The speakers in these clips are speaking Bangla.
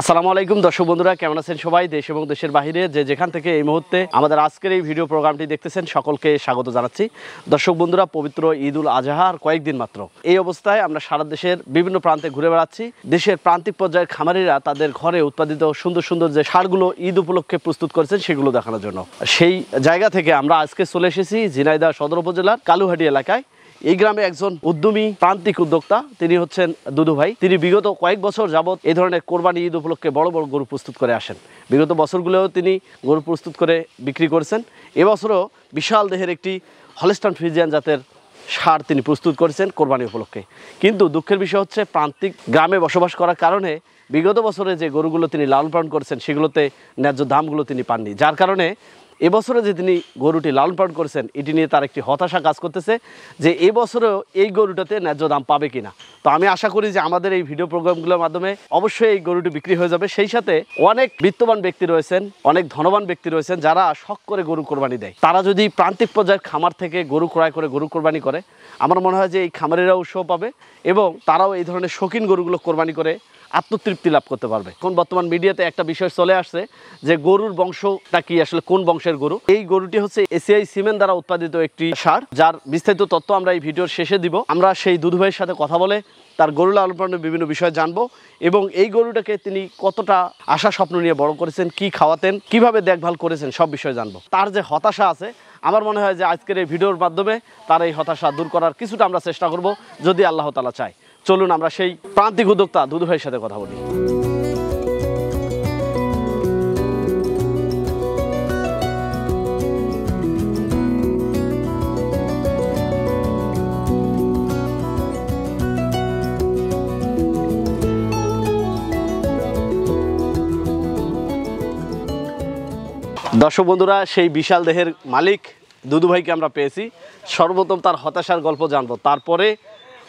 আসসালামু আলাইকুম দর্শক বন্ধুরা, কেমন আছেন সবাই? দেশ এবং দেশের বাইরে যে যেখান থেকে এই মুহূর্তে আমাদের আজকের এই ভিডিও প্রোগ্রামটি দেখতেছেন সকলকে স্বাগত জানাচ্ছি। দর্শক বন্ধুরা, পবিত্র ঈদ উল আজহা আর কয়েকদিন মাত্র। এই অবস্থায় আমরা সারা দেশের বিভিন্ন প্রান্তে ঘুরে বেড়াচ্ছি। দেশের প্রান্তিক পর্যায়ের খামারিরা তাদের ঘরে উৎপাদিত সুন্দর সুন্দর যে সারগুলো ঈদ উপলক্ষে প্রস্তুত করেছেন সেগুলো দেখানোর জন্য সেই জায়গা থেকে আমরা আজকে চলে এসেছি ঝিনাইদহ সদর উপজেলার কালুহাটি এলাকায়। এই গ্রামে একজন উদ্যমী প্রান্তিক উদ্যোক্তা, তিনি হচ্ছেন দুদু ভাই। তিনি বিগত কয়েক বছর যাবৎ এই ধরনের কোরবানি ঈদ উপলক্ষে বড় বড় গরু প্রস্তুত করে আসেন। বিগত বছরগুলোও তিনি গরু প্রস্তুত করে বিক্রি করেছেন। এবছরও বিশাল দেহের একটি হলস্টাইন ফ্রিজিয়ান জাতের সার তিনি প্রস্তুত করেছেন কোরবানি উপলক্ষে। কিন্তু দুঃখের বিষয় হচ্ছে, প্রান্তিক গ্রামে বসবাস করার কারণে বিগত বছরে যে গরুগুলো তিনি লালন পালন করেছেন সেগুলোতে ন্যায্য দামগুলো তিনি পাননি, যার কারণে এবছরে যে তিনি গরুটি লালন পালন করেছেন এটি নিয়ে তার একটি হতাশা কাজ করতেছে যে এবছরেও এই গরুটাতে ন্যায্য দাম পাবে কিনা। তো আমি আশা করি যে আমাদের এই ভিডিও প্রোগ্রামগুলোর মাধ্যমে অবশ্যই এই গরুটি বিক্রি হয়ে যাবে। সেই সাথে অনেক বিত্তবান ব্যক্তি রয়েছেন, অনেক ধনবান ব্যক্তি রয়েছেন যারা শখ করে গরু কোরবানি দেয়। তারা যদি প্রান্তিক পর্যায়ের খামার থেকে গরু ক্রয় করে গরু কোরবানি করে, আমার মনে হয় যে এই খামারিরাও উৎসাহ পাবে এবং তারাও এই ধরনের শৌখিন গরুগুলো কোরবানি করে আত্মতৃপ্তি লাভ করতে পারবে। এখন বর্তমান মিডিয়াতে একটা বিষয় চলে আসছে যে গরুর বংশটা কি, আসলে কোন বংশের গরু। এই গরুটি হচ্ছে এসিআই সিমেন্ট দ্বারা উৎপাদিত একটি সার, যার বিস্তারিত তথ্য আমরা এই ভিডিওর শেষে দিব। আমরা সেই দুদু ভাইয়ের সাথে কথা বলে তার গরু লালন পালনের বিভিন্ন বিষয় জানবো এবং এই গরুটাকে তিনি কতটা আশা স্বপ্ন নিয়ে বড় করেছেন, কি খাওয়াতেন, কিভাবে দেখভাল করেছেন, সব বিষয় জানবো। তার যে হতাশা আছে, আমার মনে হয় যে আজকের এই ভিডিওর মাধ্যমে তার এই হতাশা দূর করার কিছুটা আমরা চেষ্টা করব, যদি আল্লাহ তাআলা চায়। চলুন আমরা সেই প্রান্তিক উদ্যোক্তা দুদু ভাইয়ের সাথে কথা বলি। দর্শক বন্ধুরা, সেই বিশাল দেহের মালিক দুদু ভাইকে আমরা পেয়েছি। সর্বপ্রথম তার হতাশার গল্প জানবো, তারপরে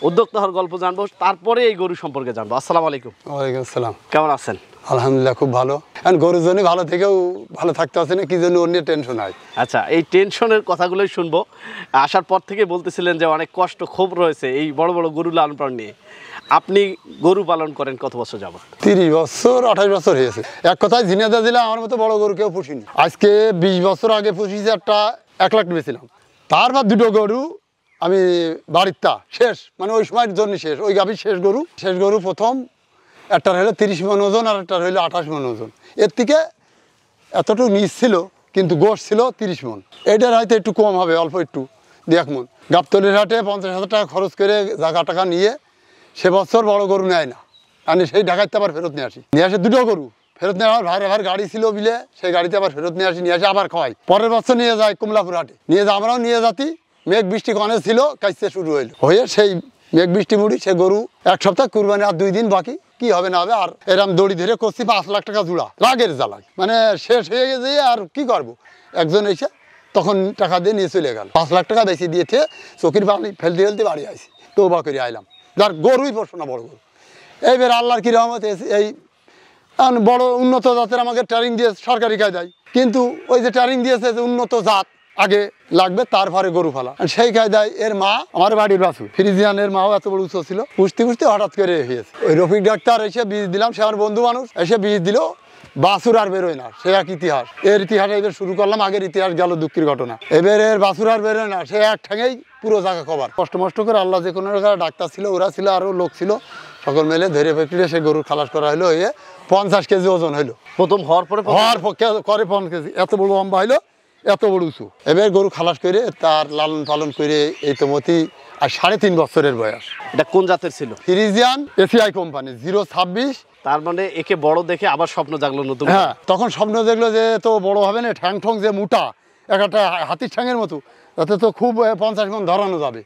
উদ্যোক্তা হওয়ার গল্প জানবো, তারপরে এই গরু সম্পর্কে জানবো। আসসালামু আলাইকুম। ওয়ালাইকুম আসসালাম। কেমন আছেন? আলহামদুলিল্লাহ, খুব ভালো। এখন গরুর জন্য ভালো থেকেও ভালো থাকতে হচ্ছে না, কি জন্য অন্য টেনশন হয়। আচ্ছা, এই টেনশনের কথাগুলোই শুনবো। আসার পর থেকে বলতেছিলেন যে অনেক কষ্ট ক্ষোভ রয়েছে এই বড় বড় গরু লালন পালন নিয়ে। আপনি গরু পালন করেন কত বছর যাবত? 30 বছর 28 বছর হয়েছে। এক কথায় ঝিনাইদহ জেলা আমার মতো বড় গরু কেউ পুষিনি। আজকে 20 বছর আগে পুষিয়েছি, একটা 1 লাখ বেছিলাম। তারপর দুটো গরু আমি বাড়িরটা শেষ, মানে ওই সময়ের জন্য শেষ, ওই গাভীর শেষ গরু প্রথম একটার হলো 30 মণ ওজন আর একটার হইলো 28 মণ ওজন। এর থেকে এতটুকু নিচ ছিল, কিন্তু গোশ ছিল 30 মণ। এটার হয়তো একটু কম হবে, অল্প একটু 1 মণ। গাবতলির হাটে 50,000 টাকা খরচ করে জায়গা টাকা নিয়ে সে বছর বড় গরু নেয় না, আমি সেই ঢাকাইতে আবার ফেরত নিয়ে আসি দুটো গরু ফেরত নিয়ে। আমার ভাইয়ের গাড়ি ছিল বিলে, সেই গাড়িতে আবার ফেরত নিয়ে আসি আবার খাওয়াই। পরের বছর নিয়ে যায় কমলাপুর হাটে, নিয়ে যা আমরাও নিয়ে যাতি। মেঘ বৃষ্টি কনে ছিল, কাইতে শুরু হয়ে সেই মেঘ বৃষ্টি মুড়ি সে গরু 1 সপ্তাহ কুরবানি আর 2 দিন বাকি, কি হবে না হবে। আর এরম দড়ি ধরে করছি 5 লাখ টাকা জোড়া, রাগের জ্বালায় মানে শেষ হয়ে গেছে। আর কি করবো, একজন এসে তখন টাকা দিয়ে নিয়ে চলে গেল। 5 লাখ টাকা বেশি দিয়েছে, চোখের পানি ফেলতে বাড়ি আইসি, তৌবা করে আইলাম। যার গরুই পড়ছো না বড় গরু। এইবার আল্লাহর কি রহমত, এই বড় উন্নত জাতের আমাকে ট্রেনিং দিয়েছে সরকারি কায়দায়। কিন্তু ওই যে ট্রেনিং দিয়েছে যে উন্নত জাত আগে লাগবে, তারপরে গরু ফালা, সেই কায়দায় এর মা আমার বাড়ির বাছুর ফ্রিজিয়ানের মাও এত বড় উঁচু ছিল, পুষতে হঠাৎ করে হয়েছে। ওই রফিক ডাক্তার এসে বীজ দিলাম, সে আমার বন্ধু মানুষ, এসে বীজ দিল, বাছুর আর বেরোয় না। সে এক ইতিহাস, এর ইতিহাসে এবার শুরু করলাম। আগের ইতিহাস গেল দুঃখের ঘটনা, এবার এর বাছুর আর বেরোয় না, সে এক ঠ্যাঙেই পুরো জায়গা কভার। কষ্ট করে আল্লাহ যে কোনো ডাক্তার ছিল, ওরা ছিল, আরও লোক ছিল, সকল মেলে ধরে ফেকড়ে সে গরুর খালাস করা হলো। হয়ে 50 কেজি ওজন হইলো প্রথম হওয়ার পরে 50 কেজি, এত বড় লম্বা হইলো, এত বড় উঁচু। এবার গরু খালাস করে তার লালন পালন করে এই তো মতি আর 3.5 বছরের বয়স। এটা কোন জাতের ছিল? Friesian ACI company 026। তার মানে একে বড় দেখে আবার স্বপ্ন জাগলো নতুন। হ্যাঁ, তখন স্বপ্ন দেখলো যে তো বড় হবে না, ঠ্যাং যে মোটা, একটা হাতির ঠ্যাঙের মতো, তাতে তো খুব 50 মণ ধরানো যাবে।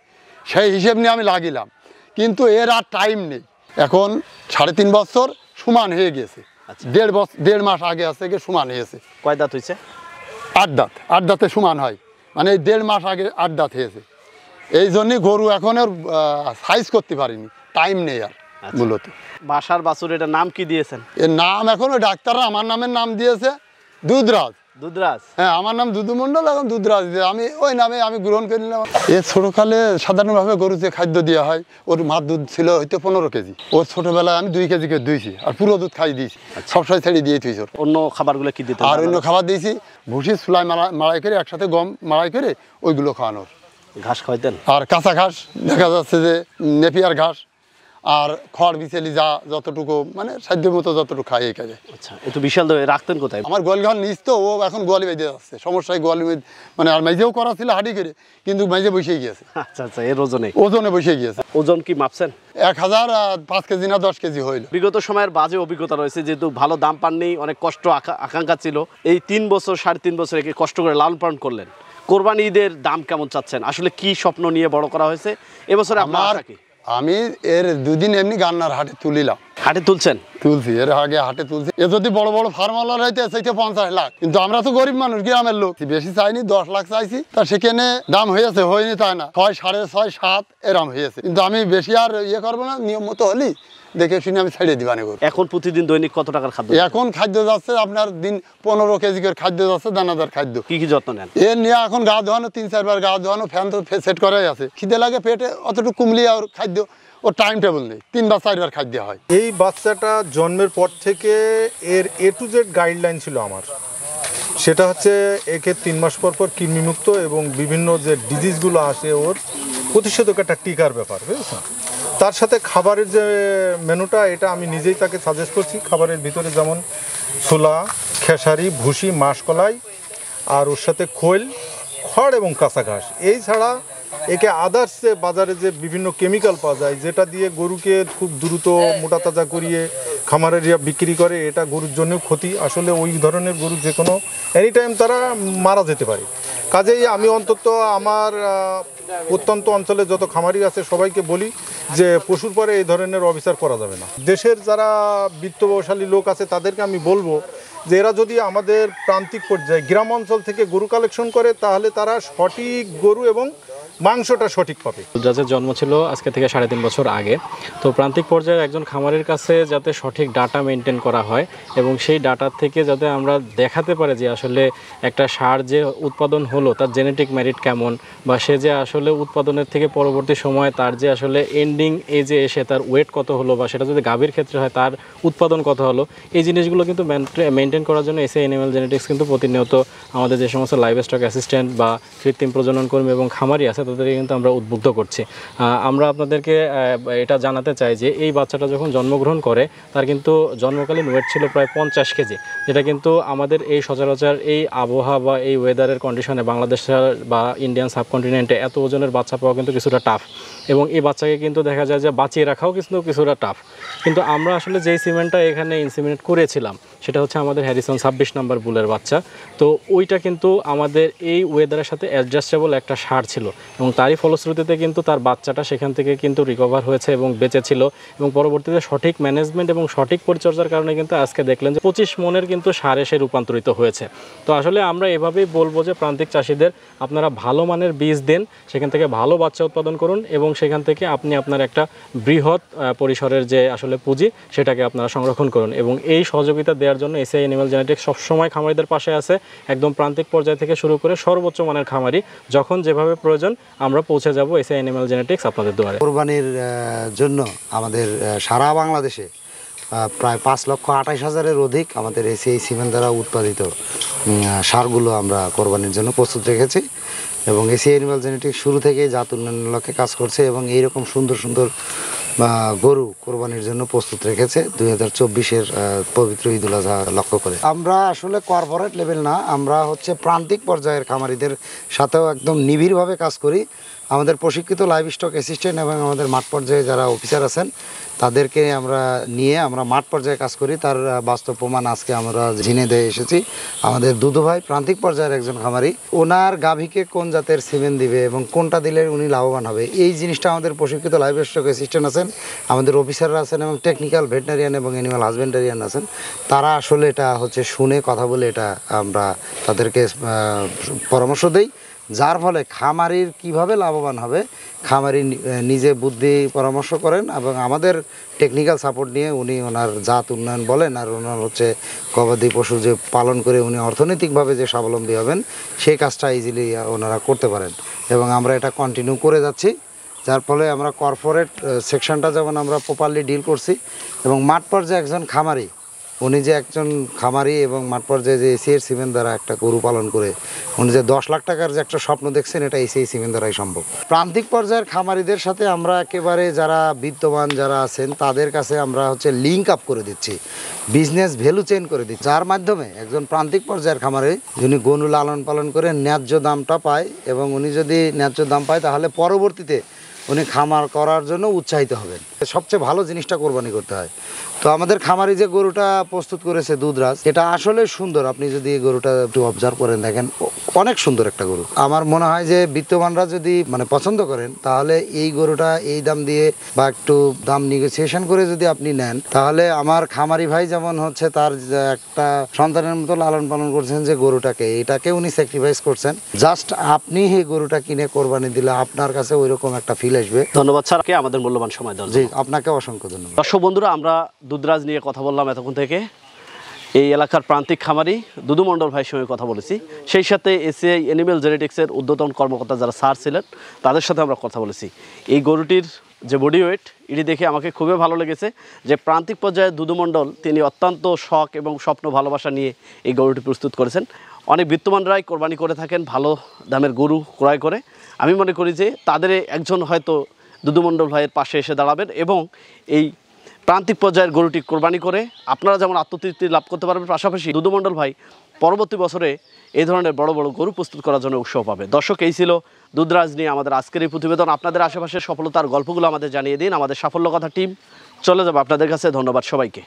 সেই হিসেব নিয়ে আমি লাগিলাম, কিন্তু এর আর টাইম নেই। এখন 3.5 বছর সমান হয়ে গেছে। 1.5 মাস আগে আছে গিয়ে সমান হয়েছে। কয় দাঁত হয়েছে? 8 দাঁতে সমান হয়, মানে 1.5 মাস আগে 8 দাঁত হয়েছে। এই জন্যই গরু এখন আর সাইজ করতে পারিনি, টাইম নেই আর। মূলত বাসার বাছুর, এটার নাম কি দিয়েছেন? এর নাম এখন ওই ডাক্তাররা আমার নামের নাম দিয়েছে দুধরাজ। দুধরাজ। হ্যাঁ, আমার নাম দুদু মণ্ডল, এখন দুধরাজ। আমি ওই নামে আমি গ্রহণ করে নিলাম। এ ছোটকালে সাধারণভাবে গরু যে খাদ্য দেওয়া হয়, ওর মার দুধ ছিল হয়তো 15 কেজি। ওর ছোটবেলায় আমি 2 কেজি করে দিয়েছি, আর পুরো দুধ খাই দিয়েছি, সবসময় ছেড়ে দিয়ে তুই। অন্য খাবারগুলো কি দিতে? আর অন্য খাবার দিয়েছি, ভুসি চুলায় মাড়াই করে একসাথে গম মাড়াই করে ওইগুলো খাওয়ানোর। ঘাস খাওয়াইতেন? আর কাঁচা ঘাস, দেখা যাচ্ছে যে নেপিয়ার ঘাস আর খড় বিচেলি যা যতটুকু মানে সাধ্য মতো যতটুকু খাই এই কাজে। আচ্ছা, একটু বিশাল রাখতেন কোথায়? আমার গোয়ালঘর নিচ তো, ও এখন গোয়ালি বেঁধে যাচ্ছে, সমস্যায় গোয়ালি মানে আর মেঝেও করা ছিল হাঁটি করে, কিন্তু মেঝে বসে গিয়েছে। আচ্ছা আচ্ছা, এর ওজনে বসে গিয়েছে। ওজন কি মাপছেন? 1005 কেজি না 10 কেজি হইল। বিগত সময়ের বাজে অভিজ্ঞতা রয়েছে, যেহেতু ভালো দাম পাননি, অনেক কষ্ট আকাঙ্ক্ষা ছিল। এই 3 বছর 3.5 বছর একে কষ্ট করে লালন পালন করলেন। কোরবানি ঈদের দাম কেমন চাচ্ছেন? আসলে কি স্বপ্ন নিয়ে বড় করা হয়েছে এবছরে আপনার আশা কি? আমি এর 2 দিন এমনি গান্নার হাটে তুলিলাম। হাটে তুলছেন? তুলছি, এর আগে হাটে তুলছি। এ যদি বড় বড় ফার্মালার হইতে চাইতে 50 লাখ, কিন্তু আমরা তো গরিব মানুষ, গ্রামের লোক, বেশি চাইনি, 10 লাখ চাইছি। তা সেখানে দাম হয়েছে, হয়নি তাই না, 6, 6.5, 7 এরম হয়েছে। কিন্তু আমি বেশি আর করবো না, নিয়ম মতো হলি দেখে শুনে আমি ছেড়ে দিবানি করবো। এখন প্রতিদিন দৈনিক কত টাকার খাদ্য? এখন খাদ্য যাচ্ছে আপনার দিন 15 কেজি করে খাদ্য যাচ্ছে, দানাদার খাদ্য। কি কি যত্ন নেন? এর নিয়ে এখন গা ধোয়ানো, 3-4 বার গা ধোয়ানো, ফ্যান তো সেট করাই আছে। খিদে লাগে পেটে, অতটুকু কুমলি আর খাদ্য, ওর টাইম টেবিল নেই, 3 বা 4 বার খাদ্য হয়। এই বাচ্চাটা জন্মের পর থেকে এর A to Z গাইডলাইন ছিল আমার। সেটা হচ্ছে একে 3 মাস পর পর কৃমিমুক্ত এবং বিভিন্ন যে ডিজিজগুলো আসে ওর প্রতিষেধক একটা টিকার ব্যাপার, বুঝেছেন? তার সাথে খাবারের যে মেনুটা, এটা আমি নিজেই তাকে সাজেস্ট করছি। খাবারের ভিতরে যেমন ছোলা, খেসারি, ভুসি, মাসকলাই, আর ওর সাথে খোল, খড় এবং কাঁচা ঘাস। এই ছাড়া একে আদার্স যে বাজারে যে বিভিন্ন কেমিক্যাল পাওয়া যায়, যেটা দিয়ে গরুকে খুব দ্রুত মোটা তাজা করিয়ে খামারেরা বিক্রি করে, এটা গরুর জন্যও ক্ষতি। আসলে ওই ধরনের গরু যে কোনো এনি টাইম তারা মারা যেতে পারে। কাজেই আমি অন্তত আমার প্রত্যন্ত অঞ্চলে যত খামারি আছে সবাইকে বলি যে পশুর পরে এই ধরনের অবিচার করা যাবে না। দেশের যারা বিত্তশালী লোক আছে তাদেরকে আমি বলবো যে এরা যদি আমাদের প্রান্তিক পর্যায়ে গ্রাম অঞ্চল থেকে গরু কালেকশন করে, তাহলে তারা সঠিক গরু এবং মাংসটা সঠিক পাবে। দুধরাজের জন্ম ছিল আজকে থেকে 3.5 বছর আগে। তো প্রান্তিক পর্যায়ে একজন খামারের কাছে যাতে সঠিক ডাটা মেনটেন করা হয় এবং সেই ডাটার থেকে যাতে আমরা দেখাতে পারি যে আসলে একটা ষাঁড় যে উৎপাদন হলো তার জেনেটিক মেরিট কেমন, বা সে যে আসলে উৎপাদনের থেকে পরবর্তী সময়ে তার যে আসলে এন্ডিং এজে এসে তার ওয়েট কত হলো, বা সেটা যদি গাভীর ক্ষেত্রে হয় তার উৎপাদন কত হলো, এই জিনিসগুলো কিন্তু মেনটেন করার জন্য এসএ অ্যানিমাল জেনেটিক্স কিন্তু প্রতিনিয়ত আমাদের যে সমস্ত লাইভ স্টক অ্যাসিস্ট্যান্ট বা কৃত্রিম প্রজনন কর্মী এবং খামারি আছে তাদেরকে কিন্তু আমরা উদ্বুদ্ধ করছি। আমরা আপনাদেরকে এটা জানাতে চাই যে এই বাচ্চাটা যখন জন্মগ্রহণ করে তার কিন্তু জন্মকালীন ওয়েট ছিল প্রায় 50 কেজি, যেটা কিন্তু আমাদের এই সচরাচর এই আবহাওয়া বা এই ওয়েদারের কন্ডিশনে বাংলাদেশ বা ইন্ডিয়ান সাবকন্টিনেন্টে এত ওজনের বাচ্চা পাওয়া কিন্তু কিছুটা টাফ, এবং এই বাচ্চাকে কিন্তু দেখা যায় যে বাঁচিয়ে রাখাও কিন্তু কিছুটা টাফ। কিন্তু আমরা আসলে যেই সিমেন্টটা এখানে ইনসিমিনেট করেছিলাম সেটা হচ্ছে আমাদের হ্যারিসন 26 নম্বর বুলের বাচ্চা। তো ওইটা কিন্তু আমাদের এই ওয়েদারের সাথে অ্যাডজাস্টেবল একটা ষাঁড় ছিল, এবং তারই ফলশ্রুতিতে কিন্তু তার বাচ্চাটা সেখান থেকে কিন্তু রিকভার হয়েছে এবং বেঁচে ছিল, এবং পরবর্তীতে সঠিক ম্যানেজমেন্ট এবং সঠিক পরিচর্যার কারণে কিন্তু আজকে দেখলেন যে 25 মনের কিন্তু ষাঁড়ে সে রূপান্তরিত হয়েছে। তো আসলে আমরা এভাবেই বলবো যে প্রান্তিক চাষিদের আপনারা ভালো মানের বীজ দেন, সেখান থেকে ভালো বাচ্চা উৎপাদন করুন, এবং সেখান থেকে আপনি আপনার একটা বৃহৎ পরিসরের যে আসলে পুঁজি সেটাকে আপনারা সংরক্ষণ করুন। এবং এই সহযোগিতা দেওয়ার জন্য এসআই অ্যানিমাল জেনেটিক্স সবসময় খামারিদের পাশে আছে, একদম প্রান্তিক পর্যায় থেকে শুরু করে সর্বোচ্চ মানের খামারি যখন যেভাবে প্রয়োজন আমরা পৌঁছে যাব এসআই অ্যানিমাল জেনেটিক্স আপনাদের দুয়ারে। কোরবানির জন্য আমাদের সারা বাংলাদেশে প্রায় 5,28,000-এর অধিক আমাদের এসিআই সিমেন্ট দ্বারা উৎপাদিত সারগুলো আমরা কোরবানির জন্য প্রস্তুত রেখেছি, এবং এসিআই অ্যানিমাল জেনেটিক্স শুরু থেকেই জাত উন্নয়নের লক্ষ্যে কাজ করছে এবং এইরকম সুন্দর সুন্দর গরু কোরবানির জন্য প্রস্তুত রেখেছে 2024-এর পবিত্র ঈদুল আজহা লক্ষ্য করে। আমরা আসলে কর্পোরেট লেভেল না, আমরা হচ্ছে প্রান্তিক পর্যায়ের খামারিদের সাথেও একদম নিবিড়ভাবে কাজ করি। আমাদের প্রশিক্ষিত লাইভ স্টক অ্যাসিস্ট্যান্ট এবং আমাদের মাঠ পর্যায়ে যারা অফিসার আছেন তাদেরকে আমরা নিয়ে আমরা মাঠ পর্যায়ে কাজ করি। তার বাস্তব প্রমাণ আজকে আমরা ঝিনাইদহে এসেছি। আমাদের দুদু ভাই প্রান্তিক পর্যায়ের একজন খামারি, ওনার গাভীকে কোন জাতের সিমেন্ট দিবে এবং কোনটা দিলে উনি লাভবান হবে, এই জিনিসটা আমাদের প্রশিক্ষিত লাইভ স্টক অ্যাসিস্ট্যান্ট আছেন, আমাদের অফিসাররা আছেন এবং টেকনিক্যাল ভেটেরিনারিয়ান এবং অ্যানিমাল হাজবেন্ডারিয়ান আছেন। তারা আসলে এটা হচ্ছে শুনে কথা বলে এটা আমরা তাদেরকে পরামর্শ দেই যার ফলে খামারির কিভাবে লাভবান হবে খামারি নিজে বুদ্ধি পরামর্শ করেন এবং আমাদের টেকনিক্যাল সাপোর্ট নিয়ে উনি ওনার জাত উন্নয়ন বলেন আর ওনার হচ্ছে গবাদি পশু যে পালন করে উনি অর্থনৈতিকভাবে যে স্বাবলম্বী হবেন সেই কাজটা ইজিলি ওনারা করতে পারেন এবং আমরা এটা কন্টিনিউ করে যাচ্ছি। যার ফলে আমরা কর্পোরেট সেকশনটা যেমন আমরা প্রপারলি ডিল করছি এবং মাঠ পর্যায়ে একজন খামারি উনি যে একজন খামারি এবং মাঠ পর্যায়ে যে এসিআই সিমেন্ট দ্বারা একটা গরু পালন করে উনি যে 10 লাখ টাকার যে একটা স্বপ্ন দেখছেন এটা এসিআই সিমেন্ট দ্বারাই সম্ভব। প্রান্তিক পর্যায়ের খামারিদের সাথে আমরা একেবারে যারা বিত্তবান যারা আছেন তাদের কাছে আমরা হচ্ছে লিঙ্ক আপ করে দিচ্ছি, বিজনেস ভ্যালু চেইন করে দিচ্ছি, যার মাধ্যমে একজন প্রান্তিক পর্যায়ের খামারে যিনি গরু লালন পালন করে ন্যায্য দামটা পায় এবং উনি যদি ন্যায্য দাম পায় তাহলে পরবর্তীতে উনি খামার করার জন্য উৎসাহিত হবেন। সবচেয়ে ভালো জিনিসটা কোরবানি করতে হয়। তো আমাদের খামারি যে গরুটা প্রস্তুত করেছে দুধরাজ, এটা আসলে সুন্দর। আপনি যদি এই গরুটা একটু অবজার্ভ করেন দেখেন অনেক সুন্দর একটা গরু। আমার মনে হয় যে বিত্তমানরা যদি পছন্দ করেন তাহলে এই গরুটা এই দাম দিয়ে বা একটু দাম নেগোসিয়েশন করে যদি আপনি নেন তাহলে আমার খামারি ভাই যেমন হচ্ছে তার একটা সন্তানের মতো লালন পালন করছেন যে গরুটাকে, এটাকে উনি স্যাক্রিফাইস করছেন, জাস্ট আপনি এই গরুটা কিনে কোরবানি দিলে আপনার কাছে ওইরকম একটা ফিল আসবে। ধন্যবাদ স্যারকে আমাদের মূল্যবান সময় দেওয়ার জি জন্য। আপনাকে অসংখ্য ধন্যবাদ। দর্শক বন্ধুরা, আমরা দুধরাজ নিয়ে কথা বললাম এতক্ষণ থেকে। এই এলাকার প্রান্তিক খামারি দুদু মণ্ডল ভাইয়ের সঙ্গে কথা বলেছি, সেই সাথে এসিআই অ্যানিমেল জেনেটিক্সের ঊর্ধ্বতন কর্মকর্তা যারা স্যার ছিলেন তাদের সাথে আমরা কথা বলেছি। এই গরুটির যে বডি ওয়েট এটি দেখে আমাকে খুবই ভালো লেগেছে যে প্রান্তিক পর্যায়ে দুদু মণ্ডল তিনি অত্যন্ত শখ এবং স্বপ্ন ভালোবাসা নিয়ে এই গরুটি প্রস্তুত করেছেন। অনেক বিত্তমানরাই কোরবানি করে থাকেন ভালো দামের গরু ক্রয় করে। আমি মনে করি যে তাদের একজন হয়তো দুদু মণ্ডল ভাইয়ের পাশে এসে দাঁড়াবেন এবং এই প্রান্তিক পর্যায়ের গরুটি কোরবানি করে আপনারা যেমন আত্মতৃপ্তি লাভ করতে পারবেন, পাশাপাশি দুদু মণ্ডল ভাই পরবর্তী বছরে এই ধরনের বড় বড় গরু প্রস্তুত করার জন্য উৎসাহ পাবে। দর্শক, এই ছিল দুধরাজ নিয়ে আমাদের আজকের এই প্রতিবেদন। আপনাদের আশেপাশের সফলতার গল্পগুলো আমাদের জানিয়ে দিন। আমাদের সাফল্য কথা টিম চলে যাবে আপনাদের কাছে। ধন্যবাদ সবাইকে।